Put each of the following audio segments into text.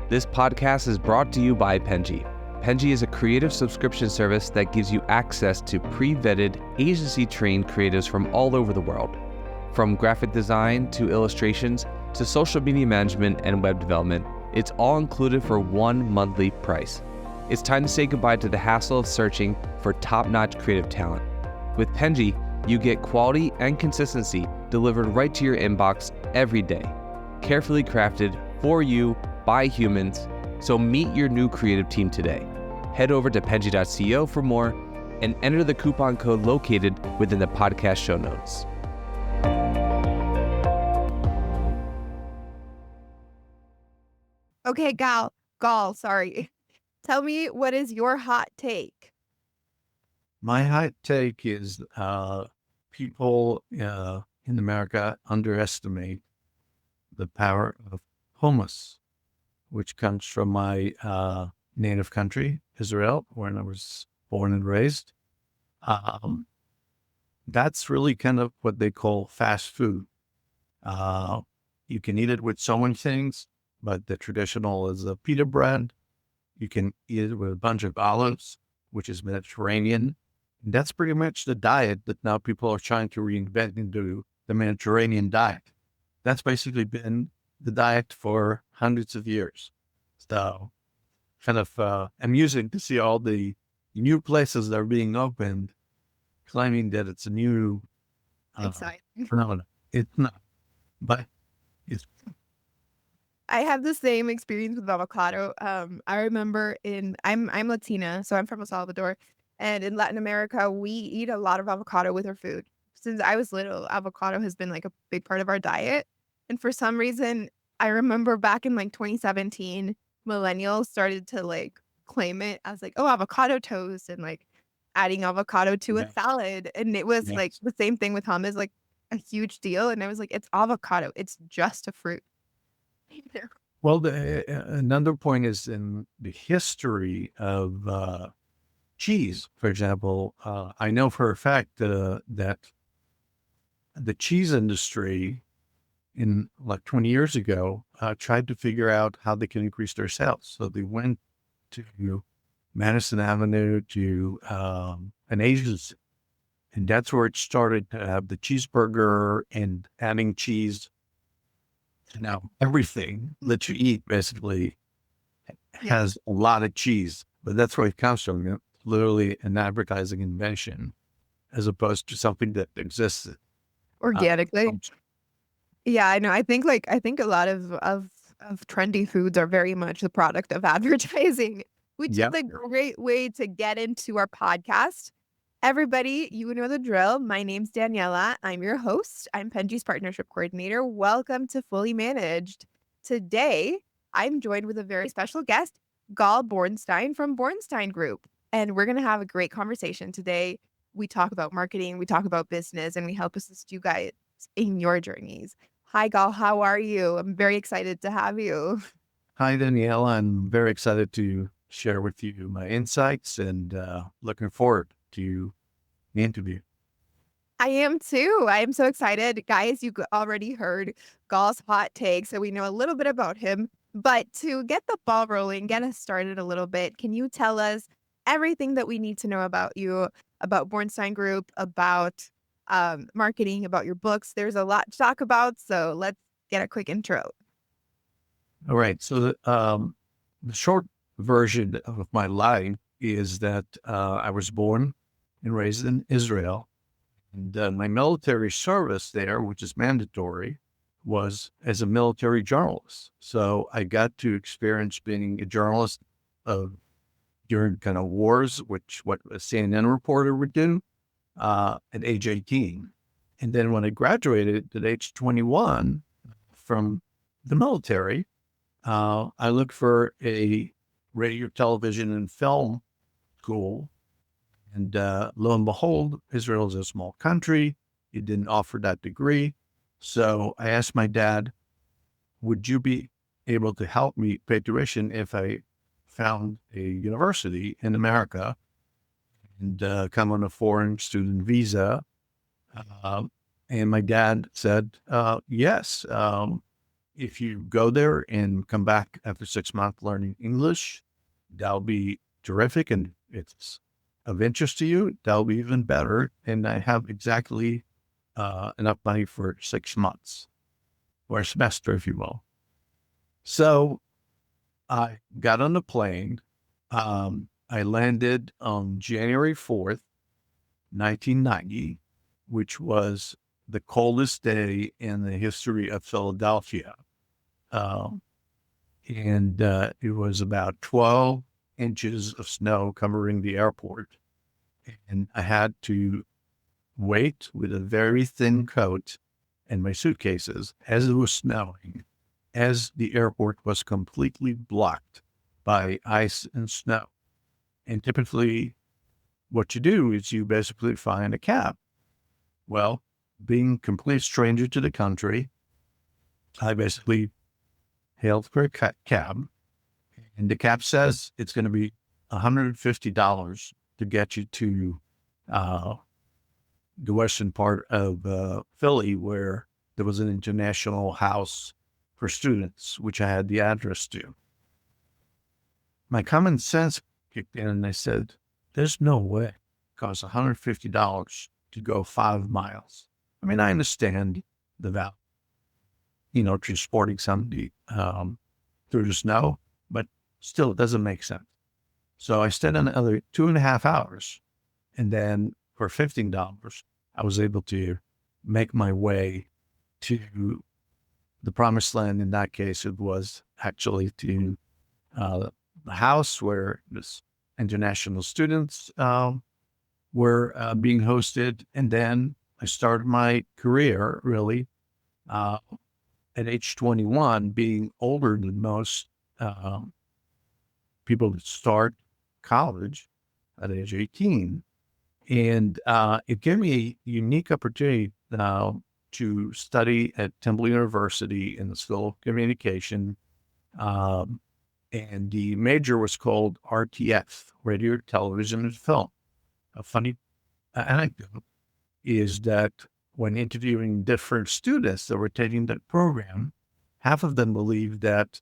This podcast is brought to you by Penji. Penji is a creative subscription service that gives you access to pre-vetted, agency-trained creatives from all over the world. From graphic design to illustrations to social media management and web development, it's all included for one monthly price. It's time to say goodbye to the hassle of searching for top-notch creative talent. With Penji, you get quality and consistency delivered right to your inbox every day, carefully crafted for you by humans. So meet your new creative team today. Head over to penji.co for more and enter the coupon code located within the podcast show notes. Okay, Gal, sorry. Tell me, what is your hot take? My hot take is people in America underestimate the power of hummus, which comes from my native country, Israel, where I was born and raised. That's really kind of what they call fast food. You can eat it with so many things, but the traditional is a pita bread. You can eat it with a bunch of olives, which is Mediterranean. And that's pretty much the diet that now people are trying to reinvent into the Mediterranean diet. That's basically been the diet for hundreds of years. So kind of amusing to see all the new places that are being opened claiming that it's a new phenomenon. It's not, but it's... I have the same experience with avocado. I remember I'm Latina, so I'm from El Salvador, and in Latin America, we eat a lot of avocado with our food. Since I was little, avocado has been like a big part of our diet. And for some reason, I remember back in like 2017, millennials started to like claim it as like, oh, avocado toast and like adding avocado to a salad. And it was like the same thing with hummus, like a huge deal. And I was like, it's avocado. It's just a fruit. Well, another point is in the history of cheese, for example. I know for a fact that the cheese industry in like 20 years ago tried to figure out how they can increase their sales. So they went to Madison Avenue to an agency, and that's where it started to have the cheeseburger and adding cheese. Now, everything that you eat basically has a lot of cheese, but that's where it comes from. It's literally an advertising invention as opposed to something that existed organically. Yeah, I know. I think a lot of trendy foods are very much the product of advertising, which is a great way to get into our podcast. Everybody, you know the drill. My name's Daniela. I'm your host. I'm Penji's partnership coordinator. Welcome to Fully Managed. Today, I'm joined with a very special guest, Gal Borenstein from Bornstein Group. And we're going to have a great conversation today. We talk about marketing, we talk about business, and we help assist you guys in your journeys. Hi, Gal. How are you? I'm very excited to have you. Hi, Daniela. I'm very excited to share with you my insights and looking forward to the interview. I am too. I am so excited. Guys, you already heard Gal's hot take, so we know a little bit about him. But to get the ball rolling, get us started a little bit, can you tell us everything that we need to know about you, about Bornstein Group, about marketing, about your books? There's a lot to talk about, so let's get a quick intro. All right. So the short version of my life is that I was born and raised in Israel. And my military service there, which is mandatory, was as a military journalist. So I got to experience being a journalist during kind of wars, which what a CNN reporter would do at age 18. And then when I graduated at age 21 from the military, I looked for a radio, television, and film school. And lo and behold, Israel is a small country. It didn't offer that degree. So I asked my dad, would you be able to help me pay tuition if I found a university in America and come on a foreign student visa? And my dad said, yes. if you go there and come back after 6 months learning English, that'll be terrific. And if it's of interest to you, that'll be even better. And I have exactly enough money for 6 months, or a semester, if you will. So I got on the plane. I landed on January 4th, 1990, which was the coldest day in the history of Philadelphia. And it was about 12 inches of snow covering the airport. And I had to wait with a very thin coat and my suitcases as it was snowing, as the airport was completely blocked by ice and snow. And typically what you do is you basically find a cab. Well, being a complete stranger to the country, I basically hailed for a cab, and the cab says it's going to be $150 to get you to the western part of Philly, where there was an international house for students, which I had the address to. My common sense kicked in, and I said, there's no way it costs $150 to go 5 miles. I mean, I understand the value, transporting somebody through the snow, but still it doesn't make sense. So I stayed another 2.5 hours, and then for $15, I was able to make my way to the promised land. In that case, it was actually to the house where this international students were being hosted. And then I started my career really at age 21, being older than most people that start college at age 18. And it gave me a unique opportunity now to study at Temple University in the School of Communication. And the major was called RTF, Radio, Television, and Film. A funny anecdote is that when interviewing different students that were taking that program, half of them believed that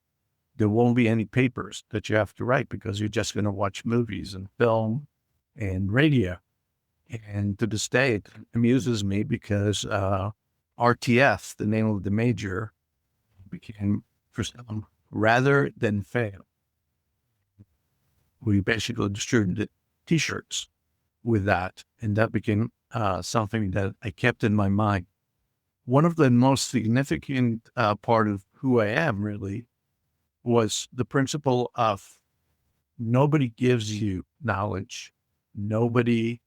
there won't be any papers that you have to write because you're just going to watch movies and film and radio. And to this day, it amuses me because RTF, the name of the major, became for some rather than fail. We basically distributed T-shirts with that, and that became something that I kept in my mind. One of the most significant part of who I am really was the principle of nobody gives you knowledge. Nobody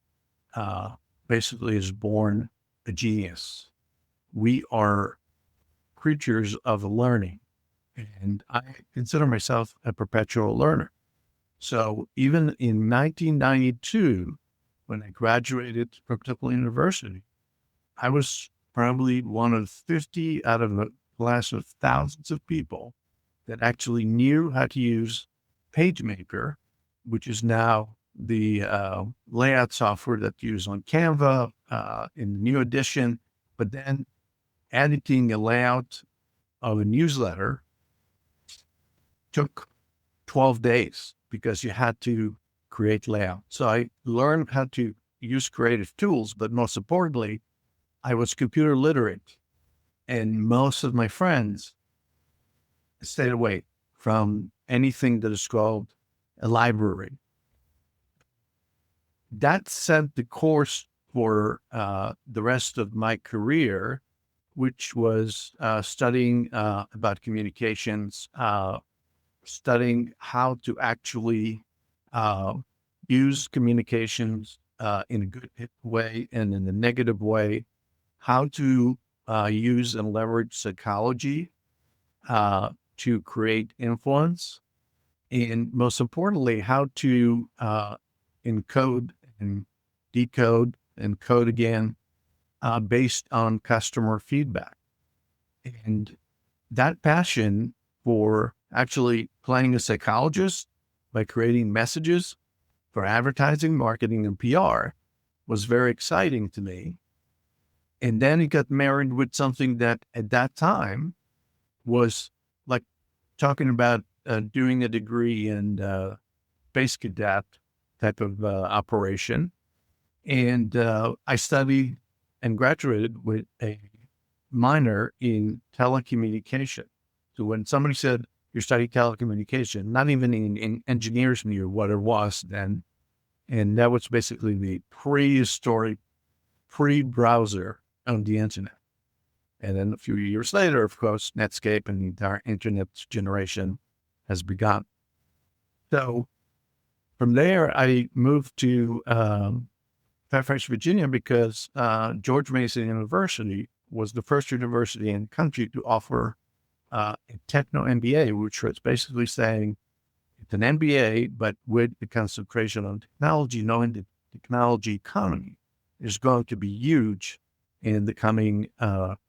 basically is born a genius. We are creatures of learning, and I consider myself a perpetual learner. So even in 1992, when I graduated from Perpetual University, I was probably one of 50 out of a class of thousands of people that actually knew how to use PageMaker, which is now the layout software that's used on Canva in the new edition. But then editing a layout of a newsletter took 12 days because you had to create layout. So I learned how to use creative tools, but most importantly, I was computer literate, and most of my friends stayed away from anything that is called a library. That set the course for the rest of my career, which was studying about communications, studying how to actually use communications in a good way and in a negative way, how to use and leverage psychology to create influence, and most importantly, how to encode and decode and code again based on customer feedback. And that passion for actually playing a psychologist by creating messages for advertising, marketing, and PR was very exciting to me. And then it got married with something that at that time was like talking about doing a degree in Space Cadet type of operation. And I studied and graduated with a minor in telecommunication. So when somebody said you study telecommunication, not even in engineers knew what it was then. And that was basically the prehistoric, pre-browser on the internet. And then a few years later, of course, Netscape and the entire internet generation has begun. So from there, I moved to Fairfax, Virginia, because George Mason University was the first university in the country to offer a techno MBA, which was basically saying it's an MBA, but with the concentration on technology, knowing the technology economy is going to be huge in the coming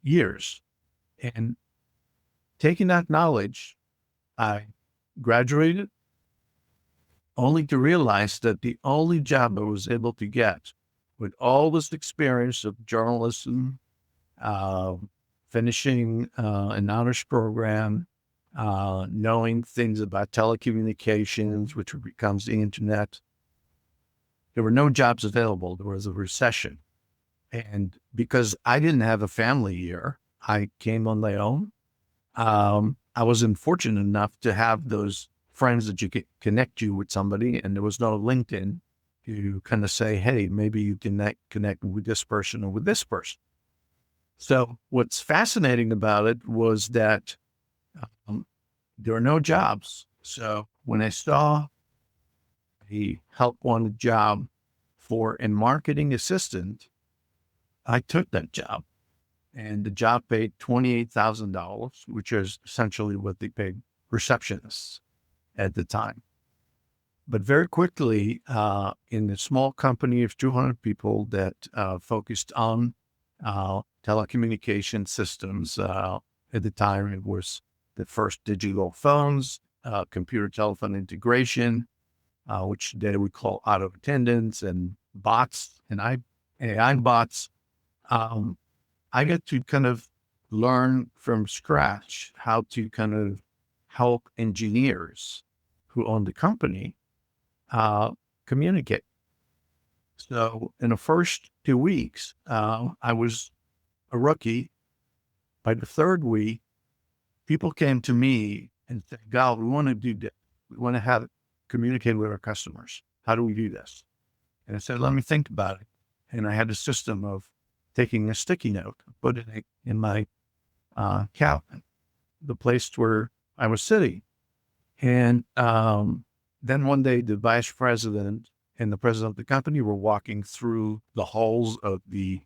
years. And taking that knowledge, I graduated only to realize that the only job I was able to get with all this experience of journalism, finishing an honors program, knowing things about telecommunications, which becomes the internet, there were no jobs available. There was a recession. And because I didn't have a family here, I came on my own. I was unfortunate enough to have those friends that you can connect you with somebody, and there was no LinkedIn to kind of say, hey, maybe you can connect with this person or with this person. So what's fascinating about it was that there are no jobs. So when I saw a help wanted job for a marketing assistant, I took that job, and the job paid $28,000, which is essentially what they paid receptionists at the time. But very quickly, in a small company of 200 people that focused on telecommunication systems, at the time it was the first digital phones, computer telephone integration, which they would call auto attendants and bots and AI bots. I got to kind of learn from scratch how to kind of help engineers who own the company communicate. So in the first 2 weeks, I was a rookie. By the third week, people came to me and said, Gal, we want to do this. We want to have communicate with our customers. How do we do this? And I said, let me think about it. And I had a system of taking a sticky note, put it in my cabinet, the place where I was sitting. And then one day, the vice president and the president of the company were walking through the halls of the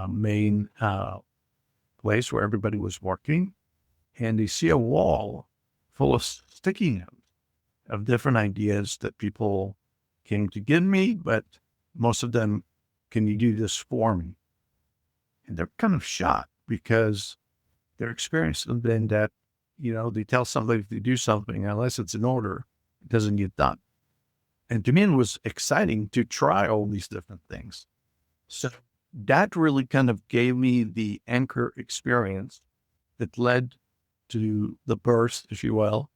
main place where everybody was working. And they see a wall full of sticky notes of different ideas that people came to give me, but most of them, can you do this for me? And they're kind of shocked because their experience has been that, they tell somebody to do something, unless it's an order, it doesn't get done. And to me, it was exciting to try all these different things. So that really kind of gave me the anchor experience that led to the birth, if you will,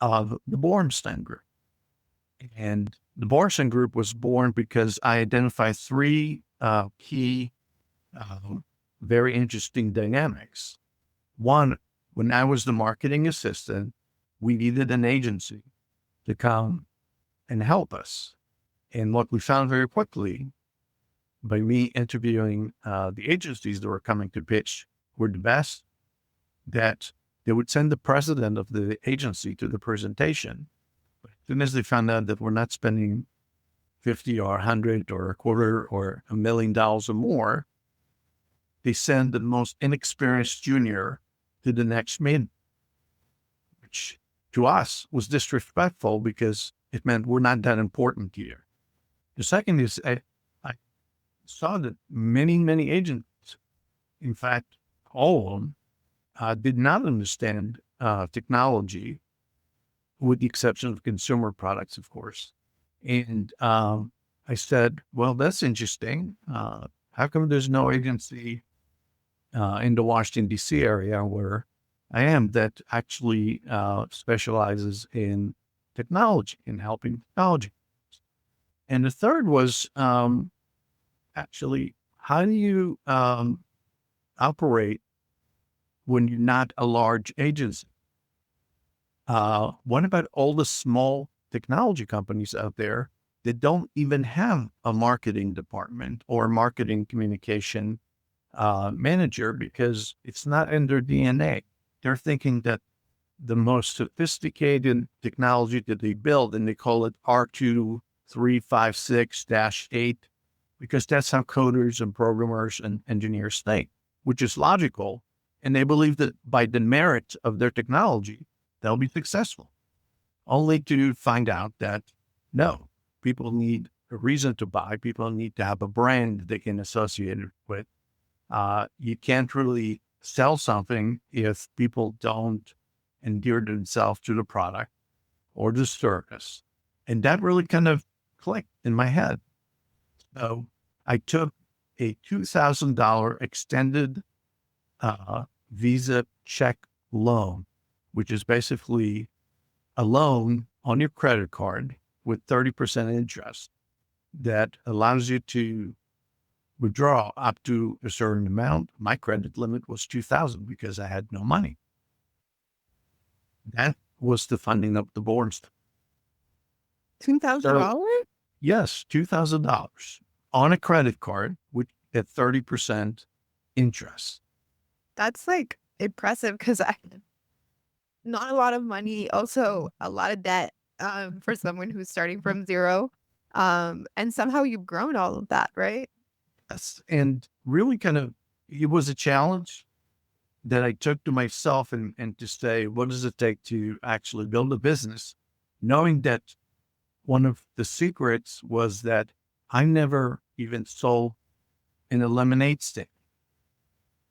of the Bornstein Group. And the Bornstein Group was born because I identified three key, very interesting dynamics. One, when I was the marketing assistant, we needed an agency to come and help us. And what we found very quickly by me interviewing the agencies that were coming to pitch were the best, that they would send the president of the agency to the presentation. But as soon as they found out that we're not spending 50 or 100 or a quarter or $1 million or more, they send the most inexperienced junior to the next meeting, which to us was disrespectful because it meant we're not that important here. The second is I saw that many agents, in fact, all of them, did not understand technology, with the exception of consumer products, of course. And I said, well, that's interesting. How come there's no agency in the Washington, D.C. area where I am, that actually specializes in technology, in helping technology. And the third was actually, how do you operate when you're not a large agency? What about all the small technology companies out there that don't even have a marketing department or marketing communication manager because it's not in their DNA? They're thinking that the most sophisticated technology that they build, and they call it R2356-8, because that's how coders and programmers and engineers think, which is logical. And they believe that by the merit of their technology, they'll be successful, only to find out that no, people need a reason to buy. People need to have a brand they can associate it with. You can't really sell something if people don't endear themselves to the product or the service. And that really kind of clicked in my head. So I took a $2,000 extended Visa check loan, which is basically a loan on your credit card with 30% interest that allows you to withdraw up to a certain amount. My credit limit was $2,000 because I had no money. That was the funding of the Bornstein. $2,000? Yes, $2,000 on a credit card, which at 30% interest. That's like impressive because I not a lot of money, also a lot of debt for someone who's starting from zero. And somehow you've grown all of that, right? Yes. And really it was a challenge that I took to myself and to say, what does it take to actually build a business? Knowing that one of the secrets was that I never even sold in a lemonade stand.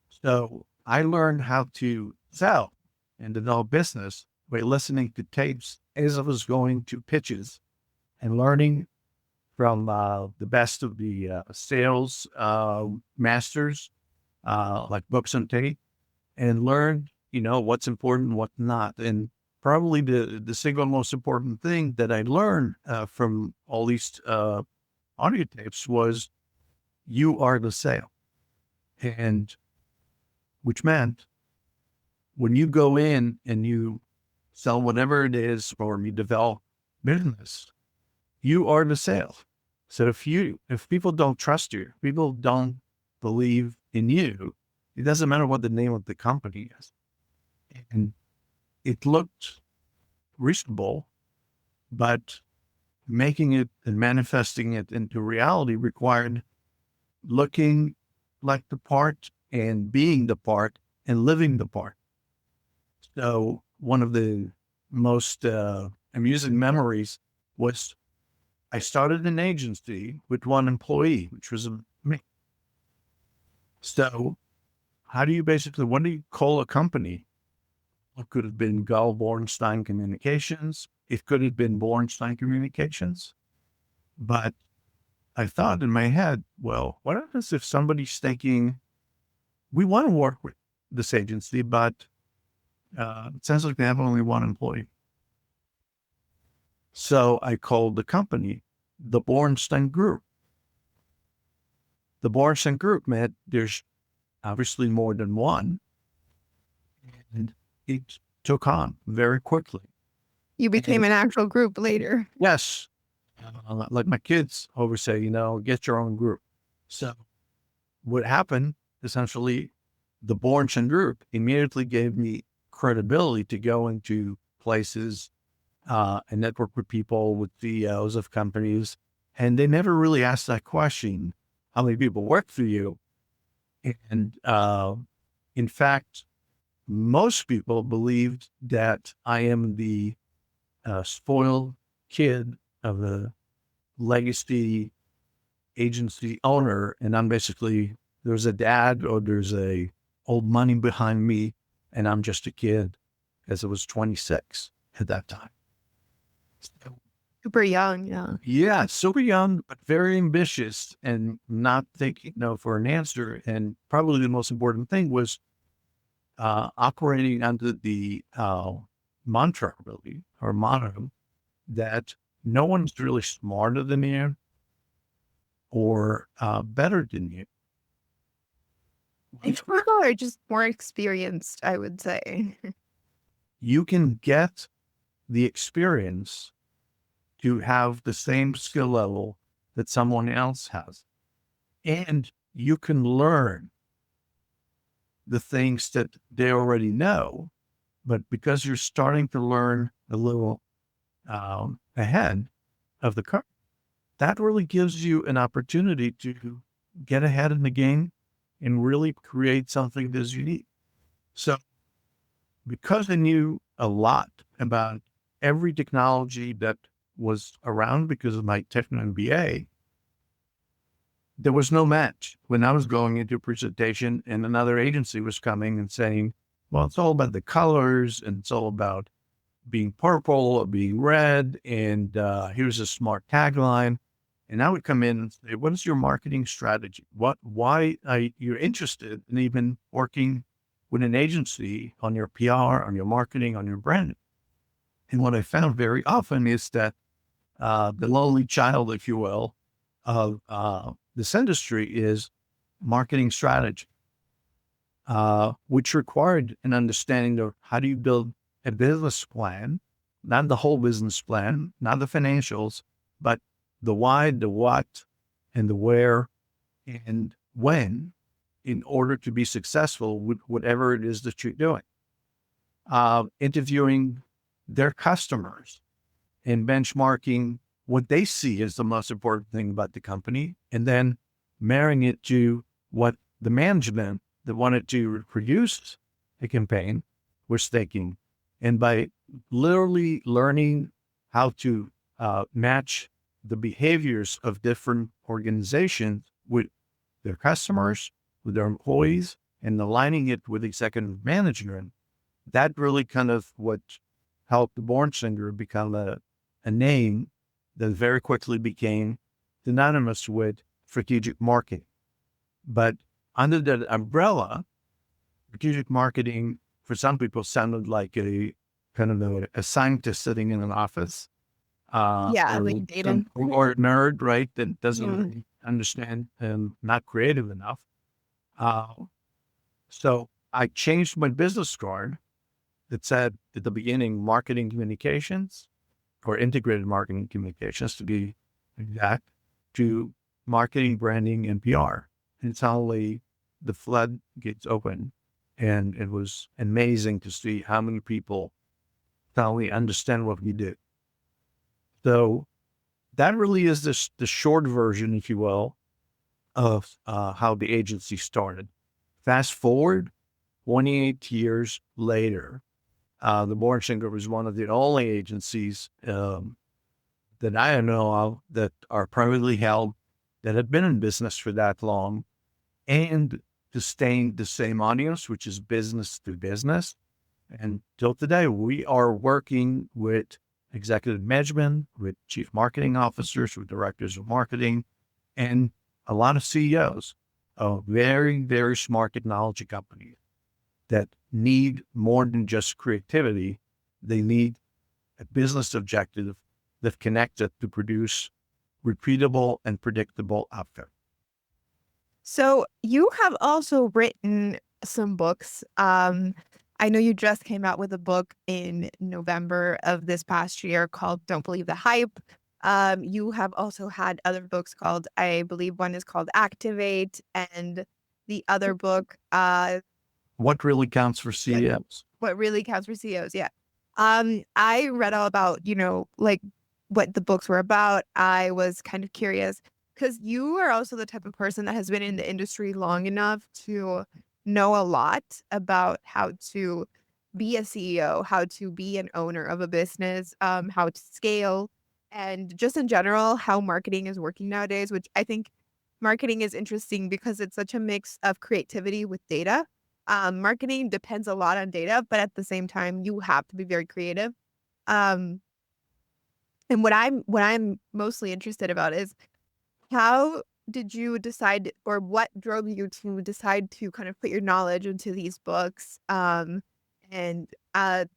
So I learned how to sell and develop business by listening to tapes as I was going to pitches and learning from the best of the sales masters, like books on tape, and learned, what's important, what's not. And probably the single most important thing that I learned from all these audio tapes was you are the sale. And which meant when you go in and you sell whatever it is, or you develop business, you are the sale. So if people don't trust you, people don't believe in you, it doesn't matter what the name of the company is. And it looked reasonable, but making it and manifesting it into reality required looking like the part and being the part and living the part. So one of the most amusing memories was I started an agency with one employee, which was me. So what do you call a company? It could have been Bornstein Communications. It could have been Bornstein Communications. But I thought in my head, well, what happens if somebody's thinking, we want to work with this agency, but it sounds like they have only one employee. So I called the company the Bornstein Group. The Bornstein Group meant there's obviously more than one. And it took on very quickly. You became an actual group later. Yes. Like my kids always say, get your own group. So what happened, essentially, the Bornstein Group immediately gave me credibility to go into places and network with people, with CEOs of companies. And they never really asked that question, how many people work for you? And in fact, most people believed that I am the spoiled kid of the legacy agency owner. And I'm basically, there's a dad or there's a old money behind me. And I'm just a kid, as I was 26 at that time. So, Super young, yeah. Yeah, super young, but very ambitious and not thinking, for an answer. And probably the most important thing was operating under the mantra, really, or motto, that no one's really smarter than you or better than you. People are just more experienced, I would say. You can get the experience to have the same skill level that someone else has. And you can learn the things that they already know, but because you're starting to learn a little ahead of the curve, that really gives you an opportunity to get ahead in the game and really create something that's unique. So because I knew a lot about every technology that was around because of my techno MBA, there was no match when I was going into a presentation and another agency was coming and saying, well, it's all about the colors and it's all about being purple or being red. And here's a smart tagline. And I would come in and say, what is your marketing strategy? Why are you interested in even working with an agency on your PR, on your marketing, on your branding? And what I found very often is that the lonely child, if you will, of this industry is marketing strategy, which required an understanding of how do you build a business plan, not the whole business plan, not the financials, but the why, the what, and the where and when in order to be successful with whatever it is that you're doing. Interviewing their customers and benchmarking what they see as the most important thing about the company, and then marrying it to what the management that wanted to produce a campaign was thinking. And by literally learning how to match the behaviors of different organizations with their customers, with their employees, and aligning it with executive management, that really kind of what helped the Bornstein Group become a name that very quickly became synonymous with strategic marketing. But under that umbrella, strategic marketing for some people sounded like a kind of a scientist sitting in an office. Yeah, like data. Or a nerd, right? That doesn't really understand and not creative enough. So I changed my business card that said at the beginning, marketing communications or integrated marketing communications to be exact, to marketing, branding, and PR. And suddenly the floodgates open. And it was amazing to see how many people suddenly understand what we do. So that really is the short version, if you will, of how the agency started. Fast forward 28 years later, the Bornstein Group is one of the only agencies that I know of that are privately held, that have been in business for that long, and sustain the same audience, which is business to business. And till today, we are working with executive management, with chief marketing officers, with directors of marketing, and a lot of CEOs of very, very smart technology companies that need more than just creativity. They need a business objective that connects it to produce repeatable and predictable outcome. So you have also written some books. I know you just came out with a book in November of this past year called Don't Believe the Hype. You have also had other books called, I believe one is called Activate, and the other book, What really counts for CEOs? What Really Counts for CEOs. Yeah. I read all about, like what the books were about. I was kind of curious because you are also the type of person that has been in the industry long enough to know a lot about how to be a CEO, how to be an owner of a business, how to scale, and just in general, how marketing is working nowadays, which I think marketing is interesting because it's such a mix of creativity with data. Marketing depends a lot on data, but at the same time, you have to be very creative. And what I'm mostly interested about is how did you decide, or what drove you to decide to kind of put your knowledge into these books, and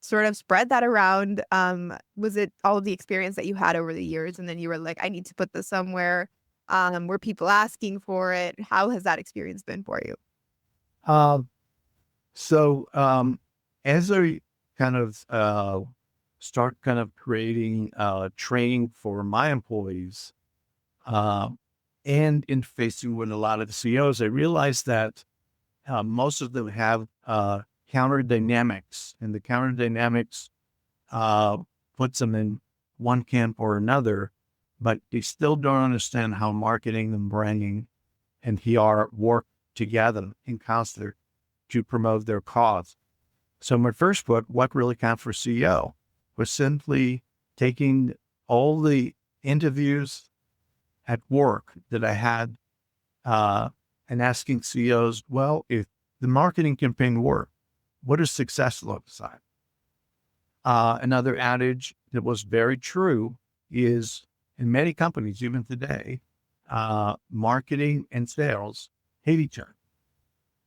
sort of spread that around? Was it all of the experience that you had over the years, and then you were like, I need to put this somewhere? Were people asking for it? How has that experience been for you? Um, so as I kind of start kind of creating training for my employees, uh, and interfacing with a lot of the CEOs, I realized that most of them have counter dynamics, and the counter dynamics uh, puts them in one camp or another, but they still don't understand how marketing and branding and PR work together in concert to promote their cause. So my first book, What Really Counts for CEO, was simply taking all the interviews at work that I had and asking CEOs, well, if the marketing campaign worked, what does success look like? Another adage that was very true is in many companies, even today, marketing and sales hate each other.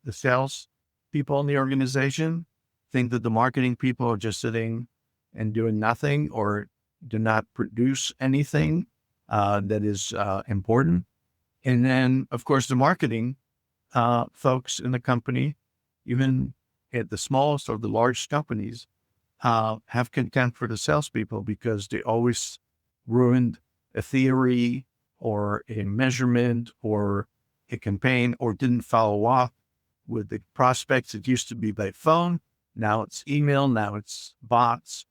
The sales people in the organization think that the marketing people are just sitting and doing nothing or do not produce anything that is important. And then, of course, the marketing folks in the company, even at the smallest or the largest companies, have contempt for the salespeople because they always ruined a theory or a measurement or a campaign, or didn't follow up with the prospects. It used to be by phone. Now it's email. Now it's bots.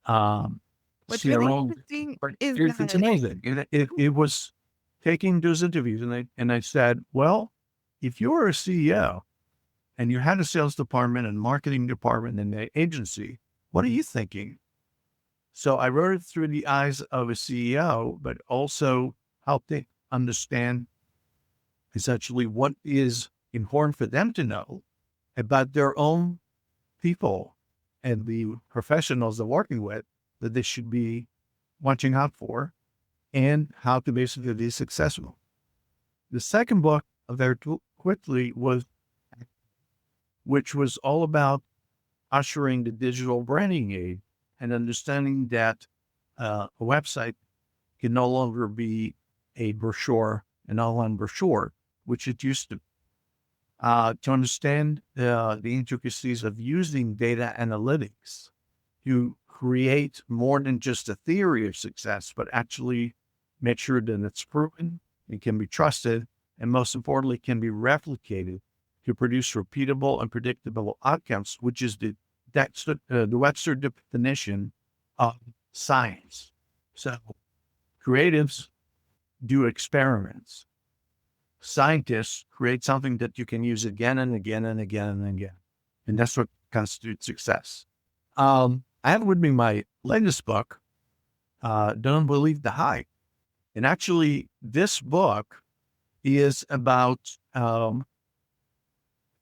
What's really CRO. interesting But is it's that, amazing. It was taking those interviews, and I said, well, if you're a CEO and you had a sales department and marketing department and an agency, what are you thinking? So I wrote it through the eyes of a CEO, but also helped them understand essentially what is important for them to know about their own people and the professionals they're working with that they should be watching out for, and how to basically be successful. The second book, very quickly, which was all about ushering the digital branding age and understanding that a website can no longer be a brochure, an online brochure, which it used to. To understand the intricacies of using data analytics to create more than just a theory of success, but actually make sure that it's proven, it can be trusted, and most importantly, can be replicated to produce repeatable and predictable outcomes, which is the Webster definition of science. So creatives do experiments. Scientists create something that you can use again and again and again and again. And that's what constitutes success. I have with me my latest book, Don't Believe the Hype. And actually, this book is about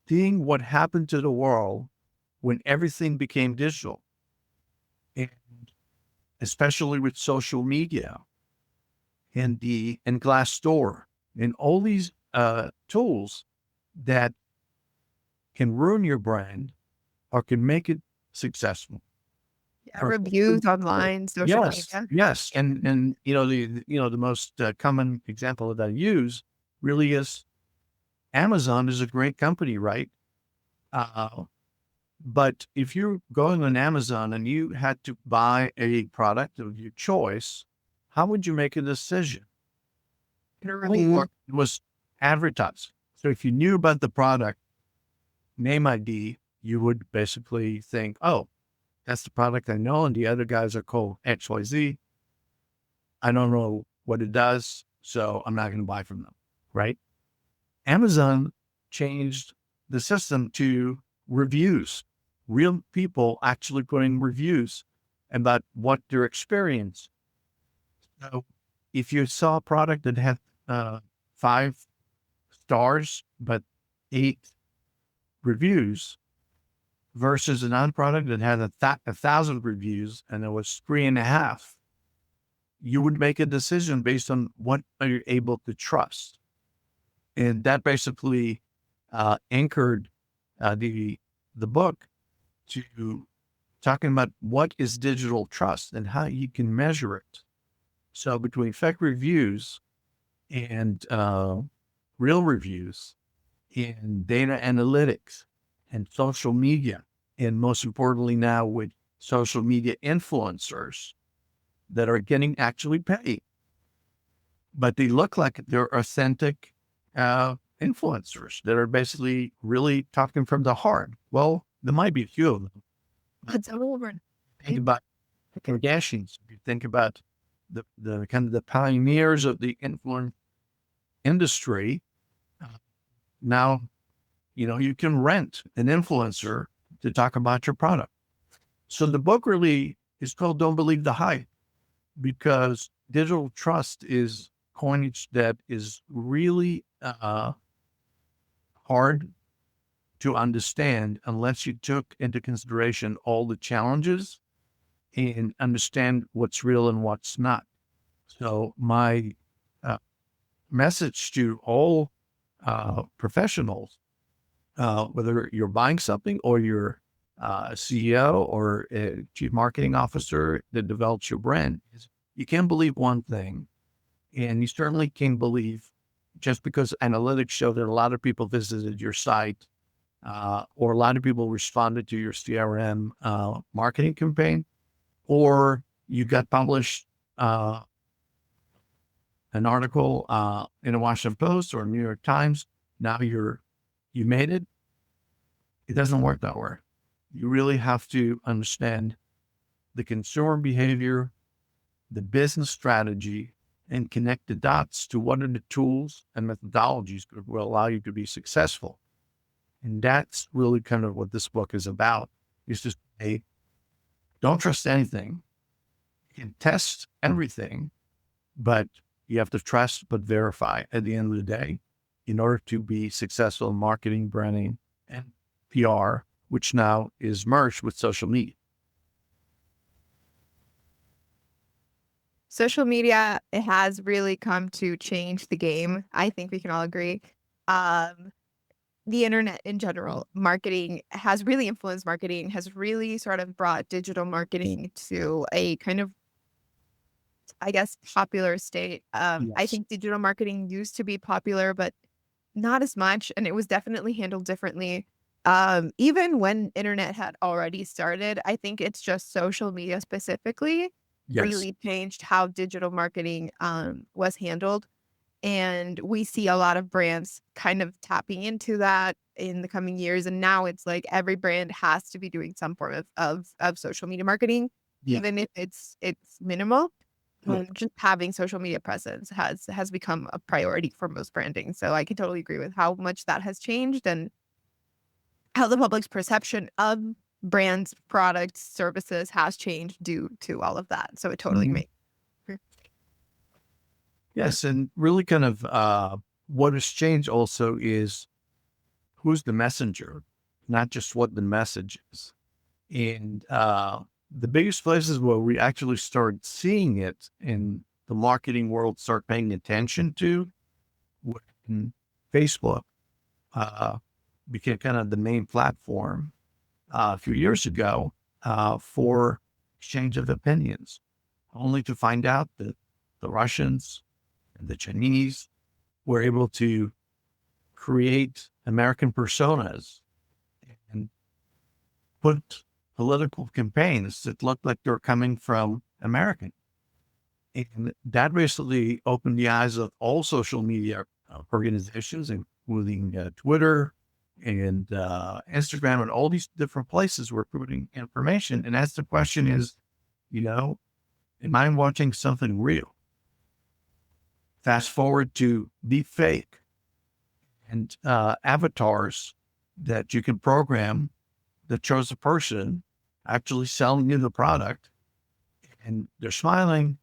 seeing what happened to the world when everything became digital, and especially with social media and Glassdoor and all these tools that can ruin your brand or can make it successful. yeah, reviews online, social media. Yes, and the most common example that I use really is Amazon is a great company, right? But if you're going on Amazon and you had to buy a product of your choice, how would you make a decision? It was advertised. So if you knew about the product name ID, you would basically think, oh, that's the product I know, and the other guys are called XYZ. I don't know what it does, so I'm not going to buy from them, right? Amazon changed the system to reviews, real people actually putting reviews about what their experience. So if you saw a product that had 5 stars, but 8 reviews, versus a non-product that had 1,000 reviews and it was 3.5, you would make a decision based on what are you able to trust. And that basically anchored the book to talking about what is digital trust and how you can measure it. So between fake reviews and real reviews and data analytics and social media, and most importantly now with social media influencers that are getting actually paid, but they look like they're authentic influencers that are basically really talking from the heart. Well, there might be a few of them. It's over. Think about the Kardashians. If you think about the kind of the pioneers of the influence industry, now, you can rent an influencer to talk about your product. So the book really is called Don't Believe the Hype, because digital trust is coinage that is really hard to understand unless you took into consideration all the challenges and understand what's real and what's not. So my message to all professionals, whether you're buying something or you're a CEO or a chief marketing officer that develops your brand, is you can't believe one thing. And you certainly can't believe just because analytics show that a lot of people visited your site or a lot of people responded to your CRM marketing campaign, or you got published an article in a Washington Post or New York Times. Now you made it. It doesn't work that way. You really have to understand the consumer behavior, the business strategy, and connect the dots to what are the tools and methodologies that will allow you to be successful. And that's really kind of what this book is about. It's just, hey, don't trust anything. You can test everything, but you have to trust but verify at the end of the day in order to be successful in marketing, branding, and PR, which now is merged with social media. Social media, it has really come to change the game. I think we can all agree. The internet in general, marketing has really influenced marketing, has really sort of brought digital marketing to a kind of, I guess, popular state. I think digital marketing used to be popular, but not as much. And it was definitely handled differently. Even when internet had already started, I think it's just social media specifically really changed how digital marketing was handled. And we see a lot of brands kind of tapping into that in the coming years. And now it's like every brand has to be doing some form of social media marketing, even if it's minimal. Just having social media presence has become a priority for most branding. So I can totally agree with how much that has changed and how the public's perception of brands, products, services has changed due to all of that. So it totally makes. Yes, and really kind of what has changed also is who's the messenger, not just what the message is. And the biggest places where we actually started seeing it in the marketing world start paying attention to when Facebook became kind of the main platform a few years ago for exchange of opinions, only to find out that the Russians and the Chinese were able to create American personas and put political campaigns that looked like they're coming from American. And that basically opened the eyes of all social media organizations, including Twitter and Instagram and all these different places were putting information. And that's the question is, am I watching something real? Fast forward to deep fake and avatars that you can program that shows a person actually selling you the product, and they're smiling,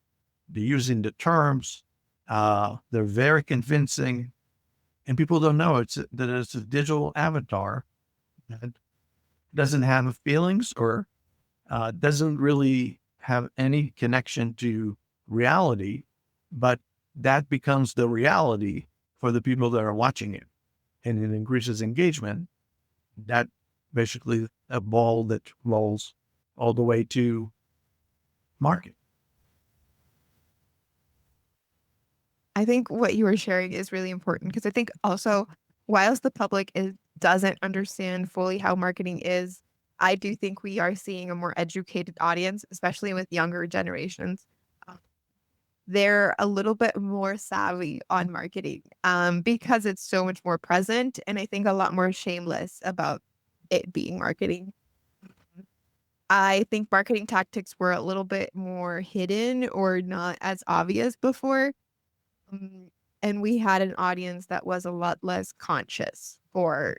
they're using the terms, they're very convincing, and people don't know that it's a digital avatar that doesn't have feelings or doesn't really have any connection to reality, but that becomes the reality for the people that are watching it, and it increases engagement. That basically a ball that rolls all the way to market. I think what you were sharing is really important because I think also, whilst the public doesn't understand fully how marketing is, I do think we are seeing a more educated audience, especially with younger generations. Uh, They're a little bit more savvy on marketing because it's so much more present, and I think a lot more shameless about it being marketing. I think marketing tactics were a little bit more hidden or not as obvious before. Um, and we had an audience that was a lot less conscious or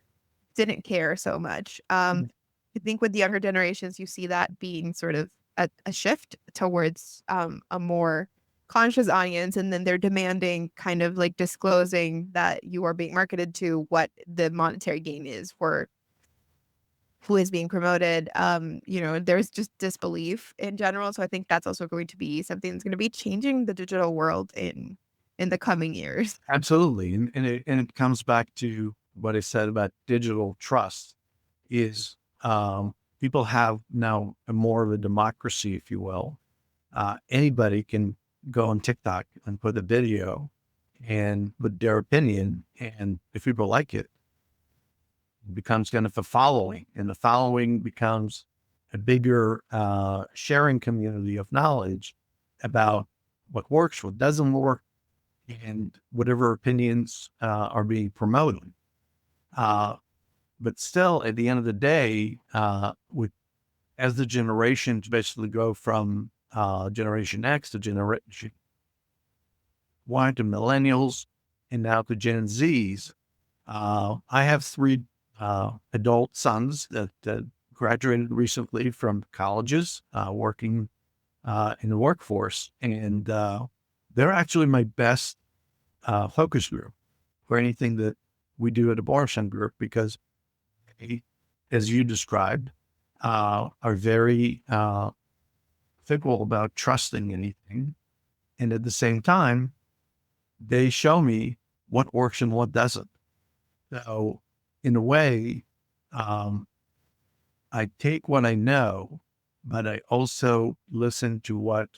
didn't care so much. I think with the younger generations, you see that being sort of a shift towards a more conscious audience. And then they're demanding kind of like disclosing that you are being marketed to, what the monetary gain is for who is being promoted. There's just disbelief in general. So I think that's also going to be something that's going to be changing the digital world in the coming years. Absolutely. And it comes back to what I said about digital trust is people have now more of a democracy, if you will. Anybody can go on TikTok and put a video and put their opinion, and if people like it, it becomes kind of a following, and the following becomes a bigger sharing community of knowledge about what works, what doesn't work, and whatever opinions are being promoted. But still, at the end of the day, as the generations basically go from Generation X to Generation Y to Millennials and now to Gen Zs, I have three adult sons that graduated recently from colleges, working in the workforce, and they're actually my best focus group for anything that we do at the Bornstein Group, because they, as you described, are very fickle about trusting anything. And at the same time, they show me what works and what doesn't. So in a way, I take what I know, but I also listen to what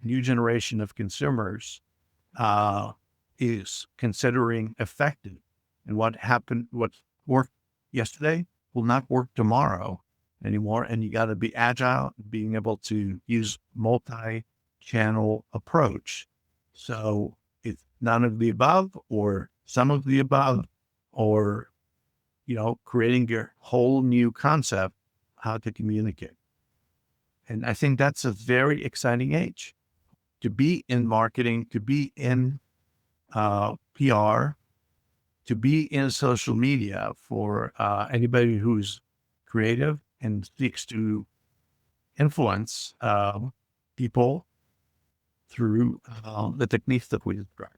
new generation of consumers is considering effective, and what worked yesterday will not work tomorrow anymore. And you got to be agile, being able to use multi-channel approach. So it's none of the above or some of the above, or, creating your whole new concept, how to communicate. And I think that's a very exciting age to be in marketing, to be in PR, to be in social media for anybody who's creative and seeks to influence people through the techniques that we described.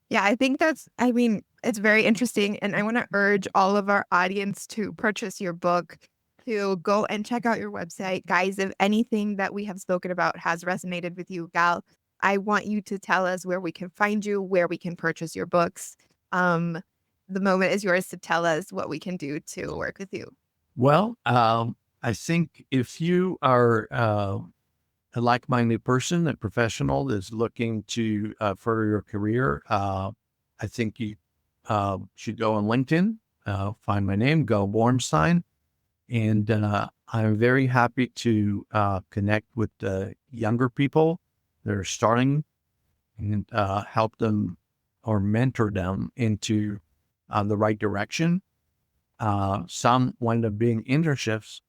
Yeah, I think it's very interesting. And I want to urge all of our audience to purchase your book, to go and check out your website. Guys, if anything that we have spoken about has resonated with you, Gal, I want you to tell us where we can find you, where we can purchase your books. The moment is yours to tell us what we can do to work with you. Well, I think if you are a like-minded person, a professional that's looking to further your career, I think you should go on LinkedIn, find my name, go Bornstein, and I'm very happy to connect with younger people that are starting and help them or mentor them into the right direction. Some wind up being internships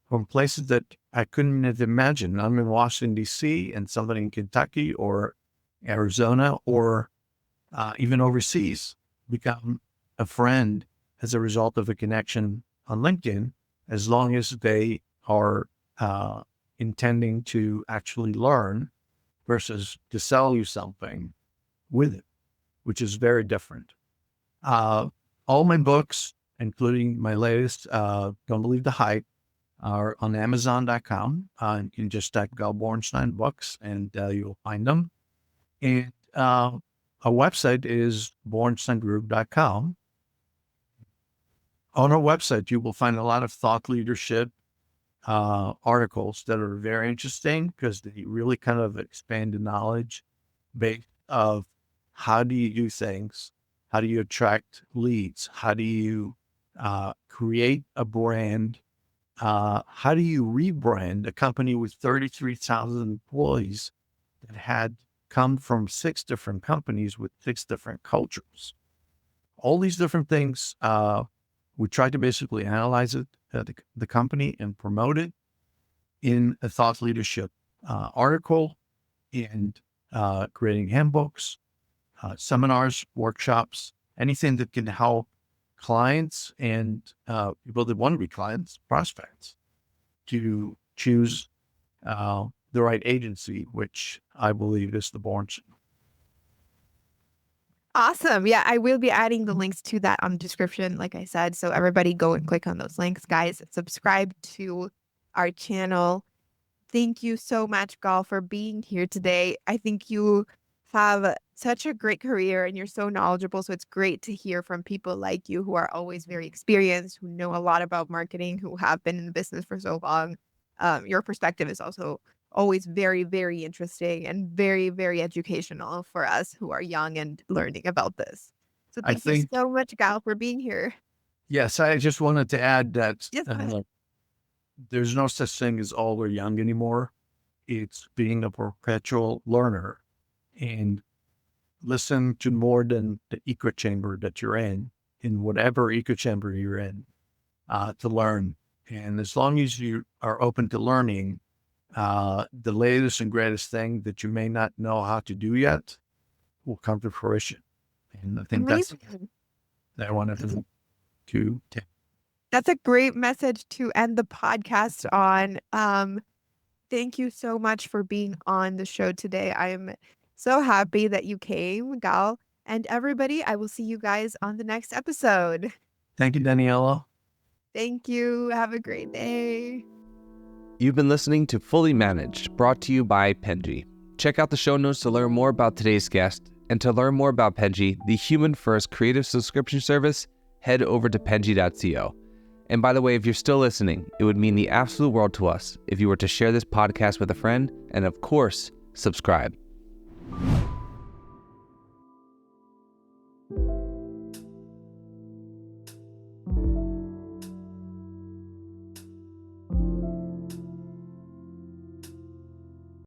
from places that I couldn't have imagined. I'm in Washington, D.C., and somebody in Kentucky or Arizona or even overseas become a friend as a result of a connection on LinkedIn, as long as they are intending to actually learn versus to sell you something with it, which is very different. All my books, including my latest, Don't Believe the Hype, are on Amazon.com. You can just type Gal Borenstein books and you'll find them. And our website is bornsteingroup.com. On our website, you will find a lot of thought leadership articles that are very interesting because they really kind of expand the knowledge base of how do you do things, how do you attract leads, how do you create a brand, how do you rebrand a company with 33,000 employees that had come from 6 different companies with 6 different cultures. All these different things, we try to basically analyze it at the company and promote it in a thought leadership article and creating handbooks, seminars, workshops, anything that can help clients and people that want to be clients, prospects, to choose the right agency, which I believe is the Bornstein. Awesome. Yeah, I will be adding the links to that on the description, like I said. So everybody go and click on those links, guys. Subscribe to our channel. Thank you so much, Gal, for being here today. I think you have such a great career and you're so knowledgeable. So it's great to hear from people like you who are always very experienced, who know a lot about marketing, who have been in the business for so long. Your perspective is also always very, very interesting and very, very educational for us who are young and learning about this. So thank you so much, Gal, for being here. Yes, I just wanted to add that Yes, there's no such thing as old or young anymore. It's being a perpetual learner and listen to more than the echo chamber that you're in whatever echo chamber you're in, to learn. And as long as you are open to learning, the latest and greatest thing that you may not know how to do yet will come to fruition. And I think that's that I wanted to take. That's a great message to end the podcast on. Thank you so much for being on the show today. I am so happy that you came, Gal. And everybody, I will see you guys on the next episode. Thank you, Daniela. Thank you. Have a great day. You've been listening to Fully Managed, brought to you by Penji. Check out the show notes to learn more about today's guest. And to learn more about Penji, the human-first creative subscription service, head over to penji.co. And by the way, if you're still listening, it would mean the absolute world to us if you were to share this podcast with a friend and, of course, subscribe.